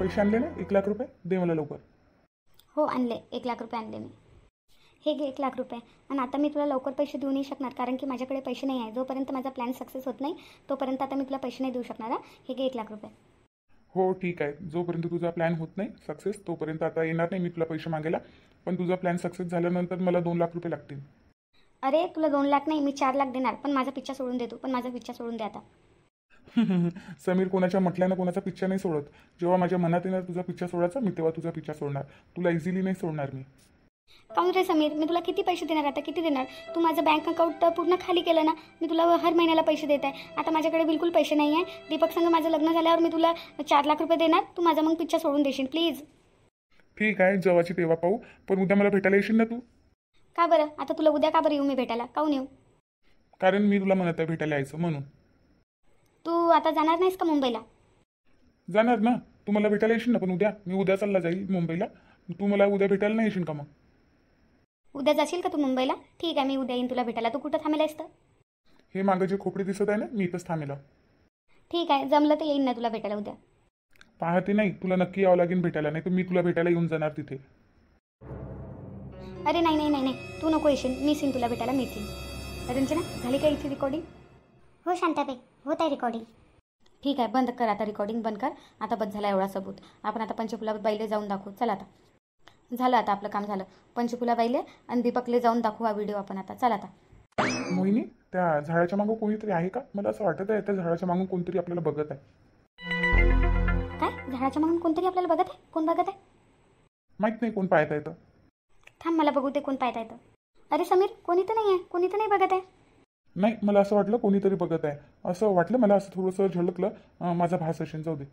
पैसे आणले ना 1,00,000 रुपये? दे मला लवकर. हो आणले, 1,00,000 रुपये आणले मी. हे घे 1,00,000 रुपये. आणि आता मी तुला लवकर पैसे देऊ नाही शकणार, कारण की माझ्याकडे पैसे नाही आहे. जोपर्यंत माझा प्लॅन सक्सेस होत नाही तोपर्यंत आता मी तुला पैसे नाही देऊ शकणार. हे घे 1,00,000 रुपये. हो ठीक आहे, जोपर्यंत तुझा प्लॅन होत नाही सक्सेस तोपर्यंत आता येणार नाही मी तुला पैसे मागायला. पण तुझा प्लॅन सक्सेस झाल्यानंतर मला 2,00,000 रुपये लागतील. अरे तुला 2,00,000 नाही, मी 4,00,000 देणार. पण माझा पिच्छा सोडून दे तू, पण माझा पिच्छा सोडून दे आता. समीर, कोणाच्या म्हटल्यानं कोणाचा पिच्छा नाही सोडत. जेव्हा माझ्या मनात येणार तुझा पिच्छा सोडायचा मी तेव्हा तुझा पिच्छा सोडणार. तुला इझिली नाही सोडणार मी. काऊन रे समीर, मी तुला किती पैसे देणार आता, किती देणार? तू माझं बँक अकाउंट पूर्ण खाली केलं ना. मी तुला हर महिन्याला पैसे देत आहे. आता माझ्याकडे बिलकुल पैसे नाही आहे. दीपक संग माझं लग्न झाल्यावर मी तुला 4,00,000 रुपये देणार. तू माझा मग पिच्छा सोडून देशील प्लीज. ठीक आहे, जेव्हाची तेव्हा पाहू. पण उद्या मला भेटायला येशील ना तू? का बरं? आता तुला उद्या का बरं येऊ मी भेटायला? काऊन येऊ? कारण मी तुला म्हणत आहे भेटायला यायचं म्हणून. तू आता जाणार नाहीस का मुंबईला? जाणार ना. तू मला भेटायला येशील ना. पण उद्या मी उद्या चालला जाईल मुंबईला. तू मला उद्या भेटायला नाही येशील का मग? उद्या जाशील का तू मुंबईला? ठीक आहे, मी उद्या येईन तुला भेटायला. तू कुठं थांबेल आहेस तर? हे मागं जे खोपडे दिसत आहे ना मी इथंच थांबेला. ठीक आहे, जमलं तर येईन ना तुला भेटायला उद्या. पाहते नाही, तुला नक्की यावं लागेल भेटायला, नाही तर मी तुला भेटायला येऊन जाणार तिथे. अरे नाही नाही नाही नाही, तू नको येशील. मीच येईन तुला भेटायला, मीच येईन. रंजना, झाली का इथे रिकॉर्डिंग? हो शांताबाई, होत आहे रिकॉर्डिंग. ठीक आहे, बंद कर आता रिकॉर्डिंग, बंद कर. आता बस झाला एवढा सबूत. आपण आता पंचफुला बाईले जाऊन दाखवू. चल आता झालं, आता आपलं काम झालं. पंचफुला बाईले आणि दीपकले जाऊन दाखवू हा व्हिडिओ आपण आता. चल आता. मोहिनी, त्या झाडाच्या मागं कोणीतरी आहे का? मला असं वाटत आहे त्या झाडाच्या मागून कोणतरी आपल्याला बघत आहे. काय? झाडाच्या मागून कोणतरी आपल्याला बघत आहे? कोण बघत आहे? माहित नाही कोण पाहता येतं. थांब, मला बघू ते कोण पाहता येतं. अरे समीर, कोणी तर नाही आहे, कोणी तर नाही बघत आहे. नाही, मला असं वाटलं कोणीतरी बघत आहे. असं वाटलं मला, असं थोडंसं झळकलं. माझा भास असेल. जाऊ दे.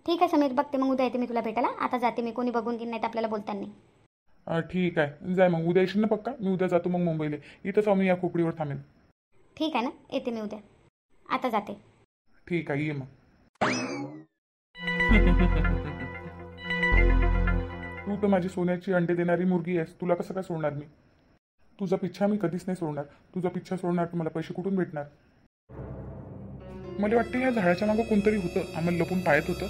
ठीक आहे समीर, बघते मग उद्या येते मी तुला भेटायला. आता जाते मी, कोणी बघून घेईन नाही तर आपल्याला बोलता नाही. ठीक आहे, जाय मग. उद्या येशील ना पक्का? मी उद्या जातो मग मुंबईला. इथंच आम्ही या खोपडीवर थांबेल. ठीक आहे ना, येते मी उद्या. आता जाते. ठीक आहे, ये मग. तू तर माझी सोन्याची अंडे देणारी मुलगी आहेस. तुला कसं काय सोडणार मी? तुझा पिच्छा मी कधीच नाही सोडणार. तुझा पिच्छा सोडणार तर मला पैसे कुठून भेटणार? मला वाटतं या झाडाच्या मागं कोणतरी होतं, आम्हाला लपून पाहत होतं.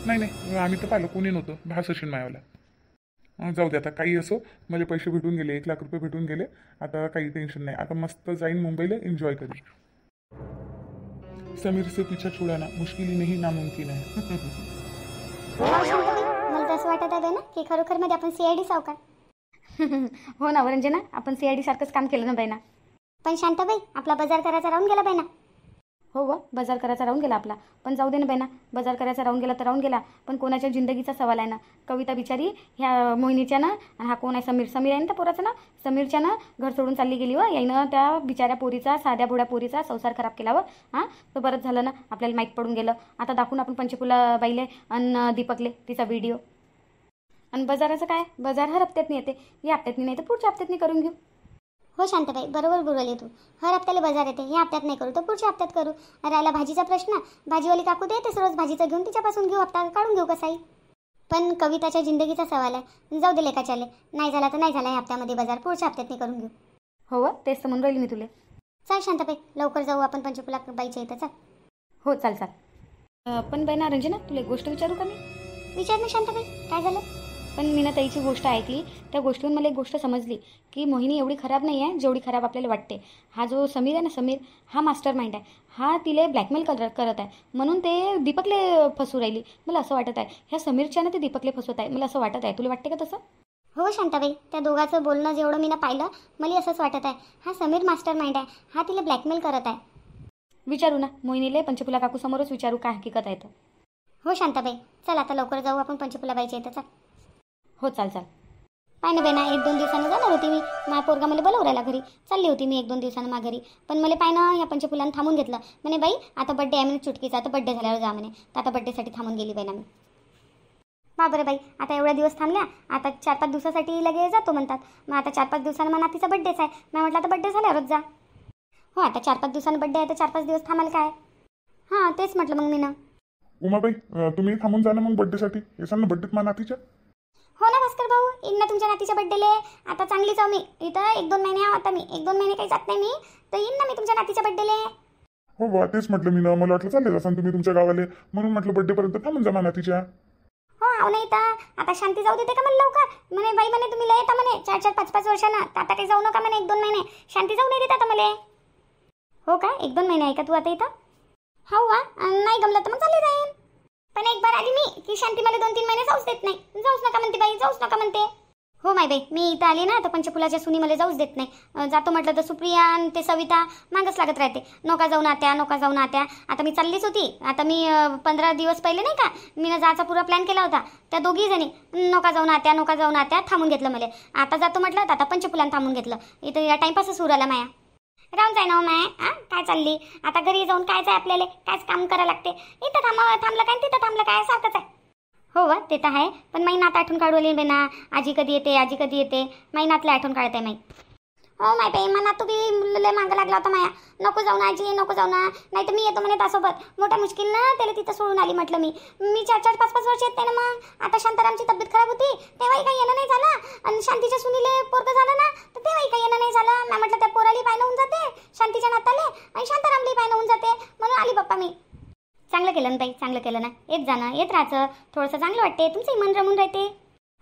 नाही नाही, आम्ही तर पाहिलं कोणी नव्हतं. भास असेल मायावाला. जाऊ दे आता, काही असो. मला पैसे भेटून गेले, 1,00,000 रुपये भेटून गेले. आता काही टेन्शन नाही. आता मस्त जाईन मुंबईला, एन्जॉय करेन. समीर से पीछा छुड़ाना मुश्किल नहीं नामुमकिन है. मला तर असं वाटत आहे ना की खरोखर मध्ये आपण सीआयडी सावकार. हो ना रंजना, आपण सीआयडी सारखंच काम केलं ना बाई ना. पण शांताबाई, आपला बाजार करायचा राहून गेला बाई ना. हो व, बाजार करायचा राहून गेला आपला. पण जाऊ दे ना बाई ना, बाजार करायचा राहून गेला तर राहून गेला. पण कोणाच्या जिंदगीचा सवाल आहे ना. कविता बिचारी ह्या मोहिनीच्या ना, आणि हा कोण आहे? समीर. समीर आहे ना त्या पोराचं ना. समीरच्या ना घर सोडून चालली गेली व. याईनं त्या बिचाऱ्या पोरीचा, साध्या भोड्या पोरीचा संसार खराब केला व. हां, तर बरंच झालं ना, आपल्याला माहीत पडून गेलं. आता दाखवून आपण पंचफुला बाईले आणि दीपकले तिचा व्हिडिओ. आणि बाजाराचं काय? बाजार हर हप्त्यातनी येते. या हप्त्यातनी नाही तर पुढच्या हप्त्यातनी करून घेऊ. हो शांताबाई, बरोबर बोलले तू. हर हप्त्याला बाजार येते. या हप्त्यात नाही करू तर पुढच्या हप्त्यात करू. राहिला भाजीचा प्रश्न, भाजीवाली काकू देतेच रोज भाजीचं घेऊन, तिच्यापासून घेऊ, हप्ता काढून घेऊ कसाही. पण कविताच्या जिंदगीचा सवाल आहे. जाऊ दे लेकाच्याले, नाही झाला तर नाही झाला. या हप्त्यामध्ये बाजार पुढच्या हप्त्यात नाही करून घेऊ. हो व, तेच तर म्हणून राहील मी तुले. चल शांताबाई, लवकर जाऊ आपण पंचफुला बाईच्या इथं. चल. हो चाल चाल. पण बाई ना रंजना, तुला एक गोष्ट विचारू का मी? विचार ना शांताबाई, काय झालं? पण मी ना ताईची गोष्ट ऐकली. त्या गोष्टीतून मला एक गोष्ट समजली की मोहिनी एवढी खराब नाही आहे जेवढी खराब आपल्याला वाटते. हा जो समीर आहे ना, समीर हा मास्टर माइंड आहे. हा तिले ब्लॅकमेल करत आहे. म्हणून ते दीपकले फसू राहिली. मला असं वाटत आहे ह्या समीरच्या ना ते दीपकले फसवत आहे. मला असं वाटत आहे. तुला वाटते का तसं? हो शांताबाई, त्या दोघांचं बोलणं जेवढं मी ना पाहिलं, मला असंच वाटत आहे. हा समीर मास्टर माइंड आहे. हा तिला ब्लॅकमेल करत आहे. विचारू ना मोहिनीले, पंचफुला काकू समोरच विचारू काय हकीकत आहे तर. हो शांताबाई, चल आता लवकर जाऊ आपण पंचफुला बाईच्या इथं. चल. हो चाल चाल. पाय ना बेना, 1-2 दिवसानं जाणार होती मी. माझ्या पोरगा मला बोलवू राहिला घरी. चालली होती मी 1-2 दिवसानं घरी. पण मला पाय ना या पंचफुलानं थांबून घेतलं. म्हणे बाई आता बड्डे आहे म्हणे चुटकीचा, आता बड्डे झाल्यावर जा म्हणे. तर आता बड्डेसाठी थांबून गेली बाई ना मी. बरं बाई, आता एवढ्या दिवस थांबल्या, आता 4-5 दिवसासाठी लगे जातो म्हणतात. मग आता 4-5 दिवसानं मला नातीचा बड्डेच आहे. मी म्हटलं आता बड्डे झाल्यावरच जा. हो, आता 4-5 दिवसानं बड्डे आहे तर 4-5 दिवस थांबाल काय? हां, तेच म्हटलं मग मी ना. उमाबाई, तुम्ही थांबून जा ना मग बड्डेसाठी. येसाल ना बड्डेत मा नातीच्या? हो ना भास्कर भाऊ, येईन ना तुमच्या नातीच्या बड्डेले. आता चांगली जाऊ मी इथं 1-2 महिने. आता मी 1-2 महिने काही जात नाही मी, तर येईन ना मी तुमच्या नातीच्या बड्डेले. हो बा, तेच म्हटलं मी ना. मला वाटलं चालले जासान तुम्ही तुमच्या गावाले, म्हणून म्हटलं बड्डेपर्यंत थांबून जा मा नातीच्या. आव नाही तर आता शांती जाऊ देते का मला लवकर? म्हणे बाई म्हणे तुम्ही लय येता म्हणे 4-4, 5-5 वर्षानं, तर आता काही जाऊ नका म्हणे 1-2 महिने. शांती जाऊ नाही देत आता मला. हो का? 1-2 महिने आहे का तू आता इथं? हो वा, नाही गमलं तर मग चालले जाईन. पण एक बार आली मी की शांती मला 2-3 महिने जाऊच देत नाही. जाऊच नका म्हणते बाई, जाऊच नका म्हणते. हो माय बाई, मी इथं आली ना तर पंचफुलाच्या सुनी मला जाऊच देत नाही. जातो म्हटलं तर सुप्रिया आणि ते सविता मागच लागत राहते. नोका जाऊन आत्या, नोका जाऊन आत्या. आता मी चाललीच होती. आता मी 15 दिवस पहिले नाही का मी जायचा पुरा प्लॅन केला होता. त्या दोघी जणी नोका जाऊन आत्या, नोका जाऊन आत्या थांबून घेतलं मला. आता जातो म्हटलं तर आता पंचफुलान थांबून घेतलं. इथं या टाइमपासच सुरू आला माया. राहून जाय ना माया. काय चालली आता घरी जाऊन? कायच आहे आपल्याला, कायच काम करायला लागते. इथं थांबलं काय तिथं थांबलं काय सारखंच आहे. हो वा, ते तर आहे. पण माई नात आठवण काढवली बे ना. आजी कधी येते, आजी कधी येते. माई नातला आठवण काढते माई. हो माय बाई, मनात तू बी लय मागं लागला होता माया. नको जाऊ ना आजी, नको जाऊ ना. नाही तर मी येतो म्हणे त्यासोबत. मोठ्या मुश्किल ना त्याला तिथं सोडून आली म्हटलं मी. 4-4, 5-5 वर्ष येत नाही ना मग. आता शांतारामची तब्येत खराब होती तेव्हाही काही येणं नाही झालं. आणि शांतीच्या सुनीले पोरगं झालं ना तर तेव्हाही काही येणं नाही झालं. मी म्हटलं त्या पोराली पायनं होऊन जाते, शांतीच्या नाताले, आणि शांतारामली पायनं होऊन जाते. म्हणून आली बाप्पा मी. चांगलं केलं ना बाई, चांगलं केलं ना. येत जाणं, येत राहायचं. थोडंसं चांगलं वाटते, तुमचंही मन रमून राहते.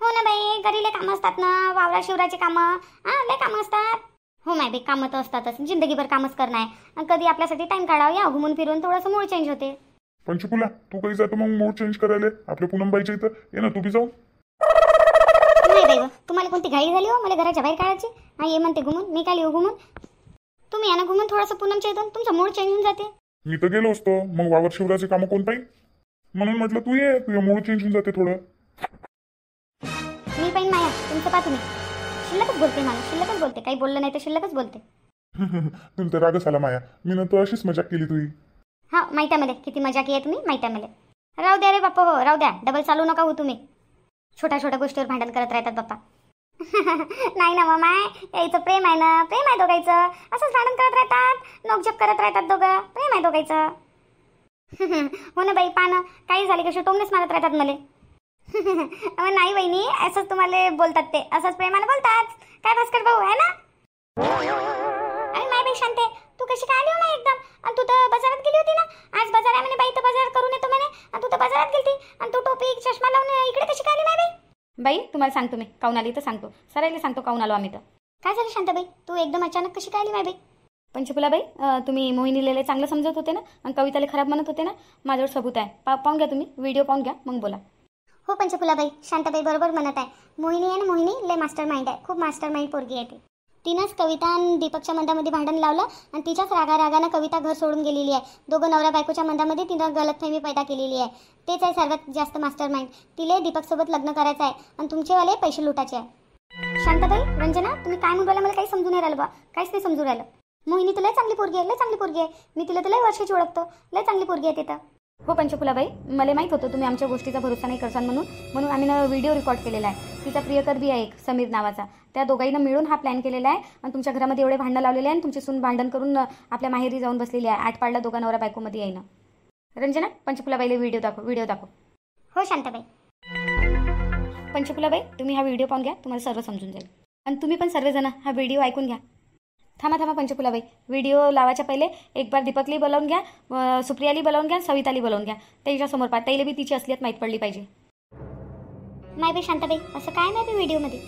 हो ना बाई, घरीले कामं असतात ना, वावरा शिवराचे कामं. लय कामं असतात. हो माय बाई, कामं तर असतातच. जिंदगीभर कामच करणं आहे. कधी आपल्यासाठी टाइम काढावं, या घुमून फिरून थोडंसं मूड चेंज होते. पंचफुला, तू काही जातो मग मूड चेंज करायला आपल्या पूनमबाईच्या इथं? ये ना तू बी जाऊ. नाही बाई, तुम्हाला कोणती घाई झाली हो मला घराच्या बाहेर काढायची? ये म्हणते घुमून, मी काय येऊ घुमून? तुम्ही या ना घुमून थोडंसं पूनमच्या इथून, तुमचा मूड चेंज होऊन जाते. मी तर गेलो असतो, मग वावर शिवराचे कामं कोण पाहिजे? म्हणून म्हटलं तू ये, तुझं मूड चेंज होऊन जाते थोडं. मी पाहिजे माया, तुमचं पहा तुम्ही. शिल्लकच बोलते मला, शिल्लकच बोलते. काही बोललं नाही तर शिल्लकच बोलते. तुला तर रागच आला माया. मी ना तू अशीच मजाक केली तुझी. हा, माहिती आहे मला किती मजा केली तुम्ही, माहिती आहे मला. राहू द्या रे बाप्पा, हो राहू द्या. डबल चालू नका हो तुम्ही. छोट्या छोट्या गोष्टीवर भांडण करत राहतात बाप्पा. नाही ना मामा, यायचं प्रेम आहे ना, प्रेम आहे दोघायचं. असंच भांडण करत राहतात, नोकझोक करत राहतात दोघं. प्रेम आहे दोघायचं. हो ना बाई, पानं काही झाली कशी टोमनेच मारत राहतात मला. नाही वहिनी, असंच तुम्हाला बोलतात ते, असंच प्रेमाने बोलतात. काय भास्कर भाऊ आहे ना? अरे माय बाई शांते, तू कशी काय आली हो माय एकदम? आणि तू तर बाजारात गेली होती ना. आज बाजार आहे म्हणे बाई, तर बाजार करून येतो म्हणे. आणि तू तर बाजारात गेलती आणि तू टोपी चष्मा लावून इकडे कशी काय आली माय बाई? बाई तुम्हाला सांगतो मी काऊन आली तर सांगतो. सरायला सांगतो काऊन आलो आम्ही तर. काय झालं शांताबाई, तू एकदम अचानक कशी काय आली माय बाई? पंचफुलाबाई, तुम्ही मोहिनीला चांगलं समजत होते ना आणि कविताला खराब म्हणत होते ना. माझ्यावर सबूत आहे. पाहून घ्या तुम्ही, व्हिडिओ पाहून घ्या, मग बोला. हो पंचफुलाबाई, शांताबाई बरोबर म्हणत आहे. मोहिनी आहे ना, मोहिनी लय मास्टर माइंड आहे. खूप मास्टर माइंड पोरगी आहे ती. तिनंच कविता आणि दीपकच्या मंदामध्ये भांडण लावलं आणि तिच्याच रागारागानं कविता घर सोडून गेलेली आहे. दोघं नवरा बायकोच्या मंदामध्ये तिनं गलतफहमी पैदा केलेली आहे. तेच आहे सर्वात जास्त मास्टर माइंड. तिले दीपकसोबत लग्न करायचं आहे आणि तुमचेवाले पैसे लुटायचे आहे. शांताबाई, रंजना, तुम्ही काय म्हणून राहिला? मला काही समजून नाही राहिलं बा. काहीच नाही समजून राहिलं. मोहिनी तर लय चांगली पोरगी आहे, लय चांगली पोरगी आहे. मी तिला तर लय वर्षाची ओळखतो. लय चांगली पोरगी आहे तिथं. हो पंचफुलाबाई, मला माहीत होतं तुम्ही आमच्या गोष्टीचा भरोसा नाही करसान म्हणून आम्ही ना व्हिडिओ रेकॉर्ड केलेला आहे. तिचा प्रियकर बी आहे एक समीर नावाचा. त्या दोघांना मिळून हा प्लॅन केलेला आहे आणि तुमच्या घरामध्ये एवढे भांडणं लावलेले आहे आणि तुमची सून भांडण करून आपल्या माहेरी जाऊन बसलेली आहे. 8 पाडला दोघा नवरा बायकोमध्ये आहे ना. रंजना, पंचफुलाबाईला व्हिडिओ दाखव. हो शांताबाई. पंचफुलाबाई, तुम्ही हा व्हिडिओ पाहून घ्या, तुम्हाला सर्व समजून जाईल. आणि तुम्ही पण सर्वजण हा व्हिडिओ ऐकून घ्या. थांबा पंचफुलाबाई, व्हिडिओ लावायच्या पहिले एक बार दीपकली बोलावून घ्या, सुप्रियाली बोलावून घ्या, सविताली बोलावून घ्या. त्याच्यासमोर पहा, त्याला बी तिची असलियत माहीत पडली पाहिजे. माय बाई शांताबाई, असं काय नाही व्हिडिओमध्ये.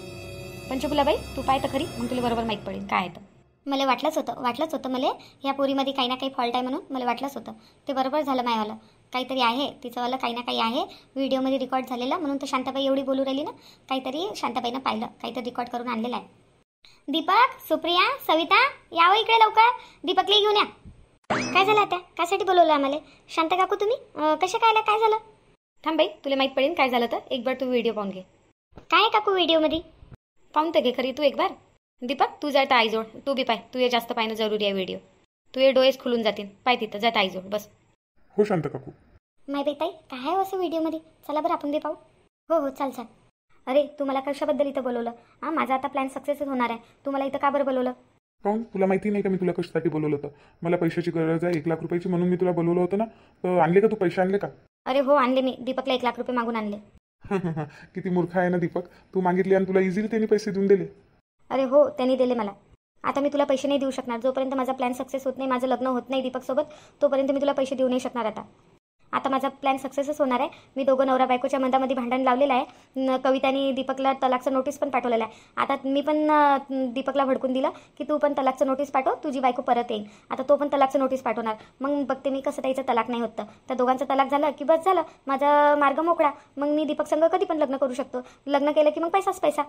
पंचफुलाबाई, तू पाय तर खरी, मग तुला बरोबर माहीत पडेल काय आहे तर. मला वाटलंच होतं मला ह्या पोरीमध्ये काही ना काही फॉल्ट आहे म्हणून. मला वाटलंच होतं. ते बरोबर झालं मायवालं. काहीतरी आहे तिचंवालं, काही ना काही आहे व्हिडिओमध्ये रेकॉर्ड झालेलं. म्हणून तर शांताबाई एवढी बोलू राहिली ना. काहीतरी शांताबाईनं पाहिलं, काहीतरी रेकॉर्ड करून आणलेलं आहे. दीपक, सुप्रिया, सविता, यावं इकडे लवकर. दीपकला घेऊन या. काय झालं आता? कासाठी बोलवलं आम्हाला? शांत काकू तुम्ही कशा काय झालं? थांब बाई, तुला माहीत पडेल काय झालं तर. एक बार तू व्हिडिओ पाहून घे. काय काकू व्हिडिओमध्ये? पाहून तर घे खरी तू एक बार. दीपक, तू जाय तर आईजोड. तू बी पाय, तू ये जास्त पाहणं जरुरी आहे व्हिडिओ. तू ये डोळेच खुलून जातील. पाय तिथं जात आईजोड बस. हो शांत काकू. माय बाई ताई, काय आहे असं व्हिडिओमध्ये? चला बरं आपण बी पाहू. हो चाल. अरे तू मला कशाबद्दल इथं बोलवलं? माझा आता प्लॅन सक्सेसच होणार आहे. तू मला इथं का बरं बोलवलं? काहून, तुला माहिती नाही का मी तुला कशासाठी बोलवलं होतं? मला पैशाची गरज आहे, 1 लाख रुपयाची, म्हणून मी तुला बोलवलं होतं ना. तर आणले का तू? पैसे आणले का? अरे हो आणले मी. दीपकला 1 लाख रुपये मागून आणले. किती मूर्ख आहे ना दीपक. तू मागितले आणि तुला इझिली त्यांनी पैसे देऊन दिले. अरे हो, त्यांनी दिले मला. आता मी तुला पैसे नाही देऊ शकणार. जोपर्यंत माझा प्लॅन सक्सेस होत नाही, माझं लग्न होत नाही दीपकसोबत, तोपर्यंत मी तुला पैसे देऊ नाही शकणार आता. आता माझा प्लॅन सक्सेसच होणार आहे. मी दोघं नवरा बायकोच्या मधामध्ये भांडण लावलेलं आहे. कविताने दीपकला तलाकचं नोटीस पण पाठवलेलं आहे. आता मी पण दीपकला भडकून दिलं की तू पण तलाकचं नोटीस पाठव, तुझी बायको परत येईल. आता तो पण तलाकचं नोटीस पाठवणार. मग बघते मी कसं त्याचं तलाक नाही होतं. त्या दोघांचं तलाक झालं की बस झालं, माझा मार्ग मोकळा. मग मी दीपक संग कधी पण लग्न करू शकतो. लग्न केलं की मग पैसाच पैसा.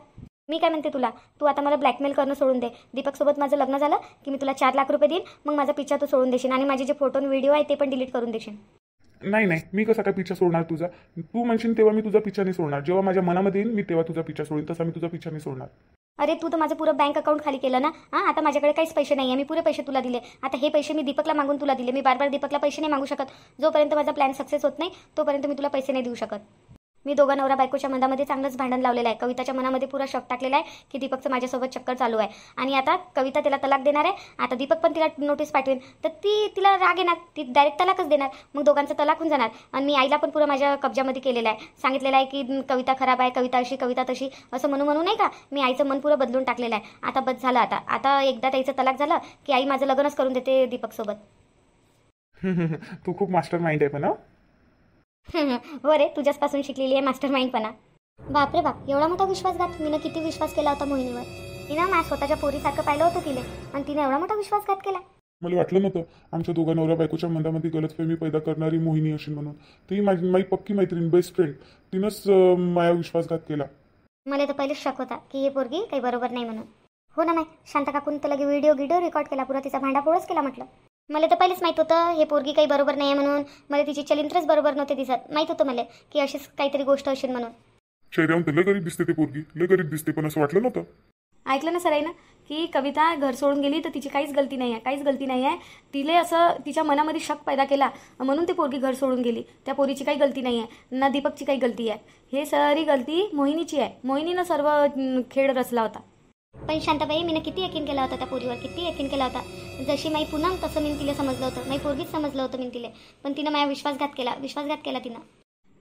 मी काय म्हणते तुला, तू आता मला ब्लॅकमेल करणं सोडून दे. दीपकसोबत माझं लग्न झालं की मी तुला 4 लाख रुपये देईन. मग माझा पिच्छा तू सोडून देशील आणि माझे जे फोटो आणि व्हिडिओ आहे ते पण डिलीट करून देशील. नाही नाही, मी कसा काय पिच्छा सोडणार तुझा? तू म्हणशील तेव्हा मी तुझा पिच्छा नाही सोडणार. जेव्हा माझ्या मनामध्ये येईल मी तेव्हा तुझा पिच्छा सोडीन, तसा मी तुझा पिच्छा नाही सोडणार. अरे तू तर माझं पुरं बँक अकाउंट खाली केलं ना. हां, आता माझ्याकडे काहीच पैसे नाही आहे. मी पुरे पैसे तुला दिले. आता हे पैसे मी दीपकला मागून तुला दिले. मी बार दीपकला पैसे नाही मागू शकत. जोपर्यंत माझा प्लॅन सक्सेस होत नाही तोपर्यंत मी तुला पैसे नाही देऊ शकत. मी दोघा नवरा बायकोच्या मनामध्ये चांगलंच भांडण लावलेलं आहे. कविताच्या मनामध्ये पुरा शक टाकलेला आहे की दीपकचं माझ्यासोबत चक्कर चालू आहे. आणि आता कविता तिला तलाक देणार आहे. आता दीपक पण तिला नोटीस पाठवेन तर तिला राग येणार, ती डायरेक्ट तलाकच देणार. मग दोघांचं तलाक होऊन जाणार. आणि मी आईला पण पुरं माझ्या कब्जामध्ये केलेलं आहे. सांगितलेलं आहे की कविता खराब आहे, कविता अशी, कविता तशी, असं म्हणू नाही का. मी आईचं मन पुरं बदलून टाकलेलं आहे. आता बस झालं. आता एकदा त्याचं तलाक झालं की आई माझं लग्नच करून देते दीपकसोबत. तू खूप मास्टर माइंड आहे पण. हो रे, तुझ्याचपासून शिकलेली आहे मास्टर माइंडपणा. बापरे बाप, एवढा मोठा विश्वासघात. मीनं किती विश्वास केला होता मोहिनीवर. तिनं माझ्या स्वतःच्या पोरीसारखं पाहिलं होतं तिले, आणि तिने एवढा मोठा विश्वासघात केला. मला वाटलं नव्हतं आमच्या दोघा नवरा बायकोच्या मनामध्ये गलतफहमी पैदा करणारी मोहिनी असेल म्हणून. ती माझी पक्की मैत्रीण, बेस्ट फ्रेंड, तिनंच माझ्या विश्वासघात केला. मला तर पहिलेच शक होता की हे पोरगी काही बरोबर नाही म्हणून. हो ना, नाही शांता काकून तर लगे व्हिडिओ रेकॉर्ड केला, पुरा तिचा भांडाफोडच केला. म्हटलं मला तर पहिलेच माहीत होतं हे पोरगी काही बरोबर नाही आहे म्हणून. मला तिची चलिंत्रच बरोबर नव्हते दिसत. माहीत होतं मला की अशीच काहीतरी गोष्ट असेल म्हणून. चेहऱ्यावर तर लय गरीब दिसते ते पोरगी, लय गरीब दिसते, पण असं वाटलं नव्हतं. ऐकलं ना सर आहे ना की कविता घर सोडून गेली तर तिची काहीच गलती नाही आहे, काहीच गलती नाही आहे. तिले असं तिच्या मनामध्ये शक पैदा केला म्हणून ती पोरगी घर सोडून गेली. त्या पोरीची काही गलती नाही आहे ना, दीपकची काही गलती आहे. हे सारी गलती मोहिनीची आहे. मोहिनीनं सर्व खेळ रचला होता. पण शांताबाई, मीनं किती यकीन केला होता त्या पोरीवर, किती यकीन केला होता. जशी माई पुन्हा तसं मी तिला समजलं होतं. माई पोरगीच समजलं होतं मी तिला. पण तिनं माझ्या विश्वासघात केला तिनं.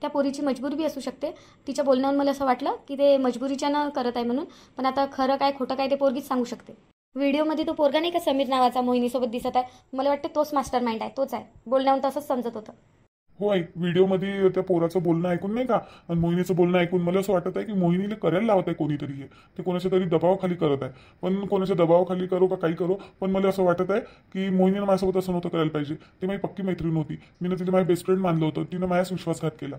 त्या पोरीची मजबुरी बी असू शकते. तिच्या बोलण्यावर मला असं वाटलं की ते मजबुरीच्यानं करत आहे म्हणून. पण आता खरं काय खोटं काय ते पोरगीच सांगू शकते. व्हिडिओमध्ये तो पोरगा नाही का समीर नावाचा मोहिनीसोबत दिसत आहे, मला वाटतं तोच मास्टर माइंड आहे, तोच आहे. बोलण्यावर तसंच समजत होतं. हो आई, व्हिडिओमध्ये त्या पोराचं बोलणं ऐकून नाही का, आणि मोहिनीचं बोलणं ऐकून मला असं वाटत आहे की मोहिनीला करायला लावत आहे कोणीतरी. हे ते कोणाच्या तरी दबावाखाली करत आहे. पण कोणाच्या दबावाखाली करो का काही करो, पण मला असं वाटत आहे की मोहिनीनं माझ्यासोबत असं नव्हतं करायला पाहिजे. ती माझी पक्की मैत्रीण होती. मी तिला माझी बेस्ट फ्रेंड मानलं होतं. तिनं माझ्याच विश्वासघात केला.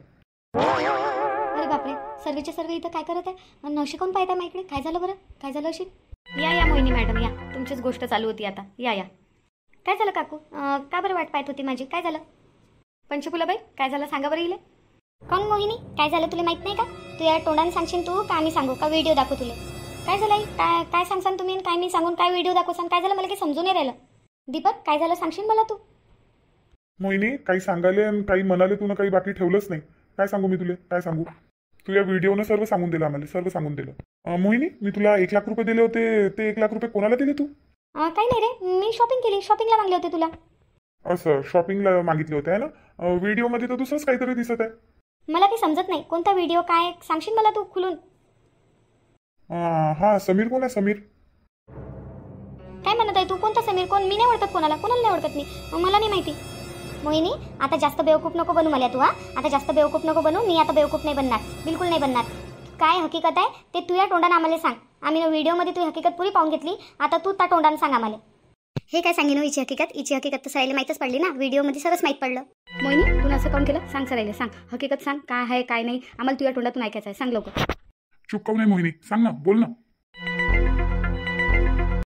अरे बापरे, सर्वेच्या सर्व इथं काय करत आहे. आणि नवशी कोण पाहत आहे माईकडे. काय झालं बरं, काय झालं अशी. या मोहिनी मॅडम या, तुमचीच गोष्ट चालू होती आता. या. काय झालं काकू, का बरं वाट पाहत होती माझी. काय झालं पंचफुलाबाई, काय झालं सांगा बरं इले. कोण मोहिनी, काय झालं तुला माहित नाही का. तू या तोंडाने सांगशील तू का आम्ही सांगू, का व्हिडिओ दाखवू तुला. काय झालं आई, काय सांगसान तुम्ही, काय मी सांगून काय व्हिडिओ दाखवसान. काय झालं मला काही समजून नाही राहिलं. दीपक, काय झालं सांगशील मला तू. मोहिनी, काही सांगायले आणि काही म्हणाले तुला काही बाकी ठेवलंच नाही. काय सांगू मी तुला, काय सांगू. तू या व्हिडिओनं सर्व सांगून दिलं आम्हाला, सर्व सांगून दिलं. मोहिनी, मी तुला 1 लाख रुपये दिले होते, ते 1 लाख रुपये कोणाला दिले तू. काही नाही रे, मी शॉपिंग केली, शॉपिंगला मागले होते तुला. असं शॉपिंगला मागितले होते आहे ना. व्हिडिओमध्ये तर दुसरंच काहीतरी दिसत आहे. मला काही समजत नाही कोणता व्हिडिओ, काय सांगशील मला तू खुलून. हा, समीर कोण आहे, समीर. काय म्हणत आहे तू, कोणता समीर, कोण. मी नाही ओळखत कोणाला नाही ओळखत मी, मला नाही माहिती. मोहिनी, आता जास्त बेवकूफ नको बनू मला तू. आता जास्त बेवकूफ नको बनू. मी आता बेवकूफ नाही बनणार, बिलकुल नाही बनणार. काय हकीकत आहे ते तू या तोंडाने आम्हाला सांग. आम्ही व्हिडिओमध्ये तू हकीकत पुरी पाहून घेतली. आता तू त्या तोंडाने सांग आम्हाला. हे काय सांगेन हिची हकीकत तर सरायला माहीतच पडली ना. व्हिडिओमध्ये सरच माहीत पडलं. मोहिनी, तू असं काऊन केलं सांग सरायला. सांग हकीकत, सांग काय आहे काय नाही. आम्हाला तुझ्या तोंडातून ऐकायचं आहे. सांग लवकर. चुप काऊन नाही मोहिनी, सांग ना, बोल ना.